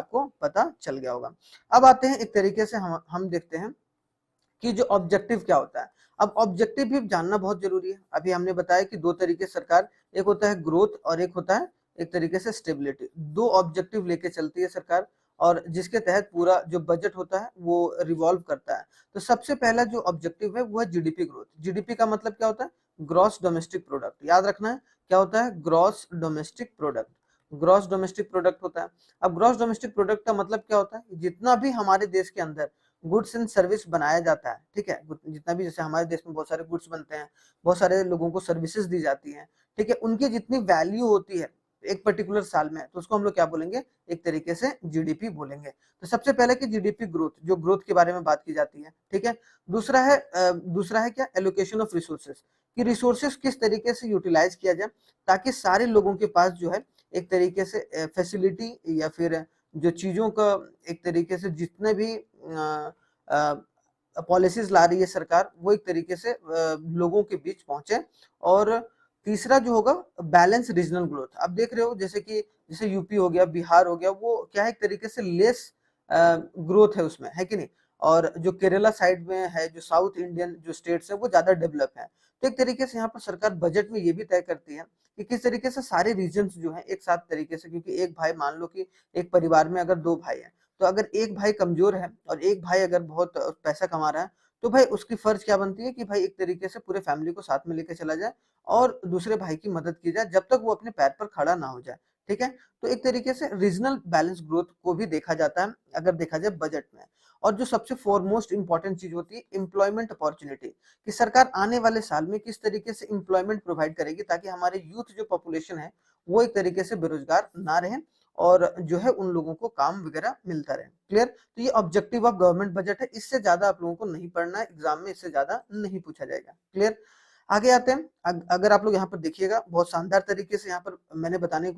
आपको पता चल गया होगा। अब आते हैं एक तरीके से हम देखते हैं कि जो ऑब्जेक्टिव क्या होता है। अब ऑब्जेक्टिव भी जानना बहुत जरूरी है। अभी हमने बताया कि दो तरीके सरकार, एक होता है ग्रोथ और एक होता है एक तरीके से स्टेबिलिटी। दो ऑब्जेक्टिव लेके चलती है सरकार और जिसके तहत पूरा जो बजट होता है वो रिवॉल्व करता है। तो सबसे पहला जो ऑब्जेक्टिव है वो है जीडीपी ग्रोथ। जीडीपी का मतलब क्या होता है? Gross domestic product. याद रखना है क्या होता है? Gross domestic product. Gross domestic product होता है। अब ग्रॉस डोमेस्टिक प्रोडक्ट का मतलब क्या होता है? जितना भी हमारे देश के अंदर गुड्स एंड सर्विस बनाया जाता है, ठीक है, जितना भी, जैसे हमारे देश में बहुत सारे गुड्स बनते हैं, बहुत सारे लोगों को सर्विसेज दी जाती हैं, ठीक है, उनकी जितनी वैल्यू होती है एक पर्टिकुलर साल में, तो उसको हम लोग क्या बोलेंगे? एक तरीके से जीडीपी बोलेंगे। तो सबसे पहले की जीडीपी ग्रोथ, जो ग्रोथ के बारे में बात की जाती है, ठीक है। दूसरा है क्या? एलोकेशन ऑफ रिसोर्सेस, कि रिसोर्सेस किस तरीके से यूटिलाइज किया जाए ताकि सारे लोगों के पास जो है एक तरीके से फैसिलिटी या फिर जो चीजों का एक तरीके से जितने भी पॉलिसीज ला रही है सरकार वो एक तरीके से लोगों के बीच पहुंचे। और तीसरा जो होगा बैलेंस रीजनल ग्रोथ। आप देख रहे हो जैसे यूपी हो गया, बिहार हो गया, वो क्या है एक तरीके से लेस ग्रोथ है उसमें, है कि नहीं। और जो केरला साइड में है, जो साउथ इंडियन जो स्टेट्स है वो ज्यादा डेवलप है। तो एक तरीके से यहाँ पर सरकार बजट में ये भी तय करती है कि किस तरीके से सारे रीजन्स जो है एक साथ तरीके से, क्योंकि एक भाई, मान लो कि एक परिवार में अगर दो भाई हैं, तो अगर एक भाई कमजोर है और एक भाई अगर बहुत पैसा कमा रहा है, तो भाई उसकी फर्ज क्या बनती है कि भाई एक तरीके से पूरे फैमिली को साथ में लेकर चला जाए और दूसरे भाई की मदद की जाए जब तक वो अपने पैर पर खड़ा ना हो जाए, ठीक है। तो एक तरीके से रीजनल बैलेंस ग्रोथ को भी देखा जाता है अगर देखा जाए बजट में। और जो सबसे फॉरमोस्ट इंपॉर्टेंट चीज होती है एम्प्लॉयमेंट अपॉर्चुनिटी, कि सरकार आने वाले साल में किस तरीके से एम्प्लॉयमेंट प्रोवाइड करेगी ताकि हमारे यूथ जो पॉपुलेशन है वो एक तरीके से बेरोजगार ना रहे और जो है उन लोगों को काम वगैरह मिलता रहे। क्लियर? तो ये ऑब्जेक्टिव ऑफ गवर्नमेंट बजट है, इससे ज्यादा आप लोगों को नहीं पढ़ना है, एग्जाम में इससे ज्यादा नहीं पूछा जाएगा। क्लियर? आगे आते हैं। अगर आप लोग यहाँ पर देखिएगा बहुत शानदार तरीके से यहाँ पर मैंने बताने की